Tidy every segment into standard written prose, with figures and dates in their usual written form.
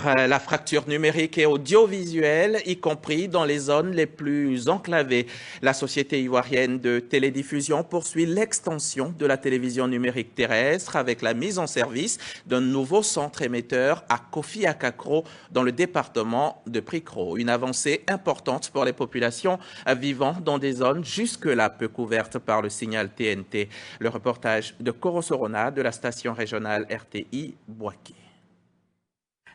La fracture numérique et audiovisuelle, y compris dans les zones les plus enclavées. La Société ivoirienne de télédiffusion poursuit l'extension de la télévision numérique terrestre avec la mise en service d'un nouveau centre émetteur à Kofi-Akakro dans le département de Prikro. Une avancée importante pour les populations vivant dans des zones jusque-là peu couvertes par le signal TNT. Le reportage de Koro Sorona de la station régionale RTI Boaké.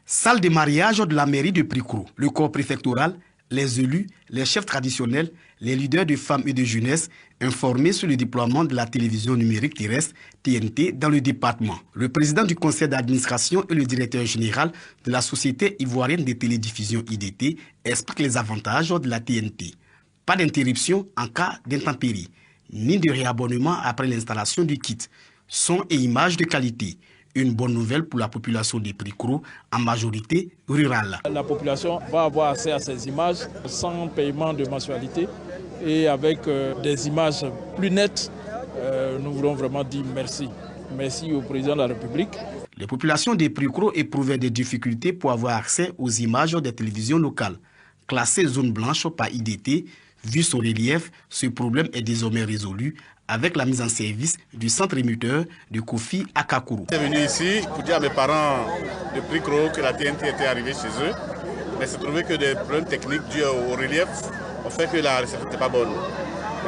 Salle de mariage de la mairie de Prikro, le corps préfectoral, les élus, les chefs traditionnels, les leaders de femmes et de jeunesse informés sur le déploiement de la télévision numérique terrestre TNT dans le département. Le président du conseil d'administration et le directeur général de la Société ivoirienne de télédiffusion IDT expliquent les avantages de la TNT. Pas d'interruption en cas d'intempérie, ni de réabonnement après l'installation du kit. Son et images de qualité. Une bonne nouvelle pour la population de Prikro, en majorité rurale. La population va avoir accès à ces images sans paiement de mensualité et avec des images plus nettes. Nous voulons vraiment dire merci. Merci au président de la République. Les populations de Prikro éprouvaient des difficultés pour avoir accès aux images des télévisions locales. Classées zone blanche par IDT, vu son relief, ce problème est désormais résolu avec la mise en service du centre émetteur de Kofi-Akakro. Je suis venu ici pour dire à mes parents de Prikro que la TNT était arrivée chez eux, mais c'est trouvé que des problèmes techniques dus au relief ont fait que la réception n'était pas bonne.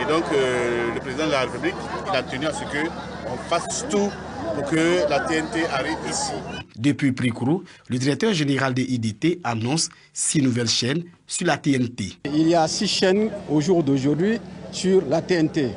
Et donc le président de la République il a tenu à ce qu'on fasse tout pour que la TNT arrive ici. Depuis Prikro, le directeur général de IDT annonce 6 nouvelles chaînes sur la TNT. Il y a 6 chaînes au jour d'aujourd'hui sur la TNT.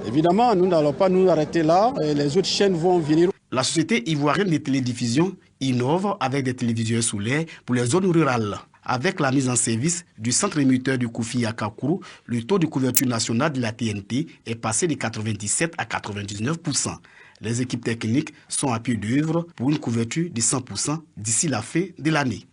Évidemment, nous n'allons pas nous arrêter là, et les autres chaînes vont venir. La Société ivoirienne de télédiffusion innove avec des téléviseurs solaires pour les zones rurales. Avec la mise en service du centre émetteur de Kofi-Akakro, le taux de couverture nationale de la TNT est passé de 97 à 99%. Les équipes techniques sont à pied d'œuvre pour une couverture de 100% d'ici la fin de l'année.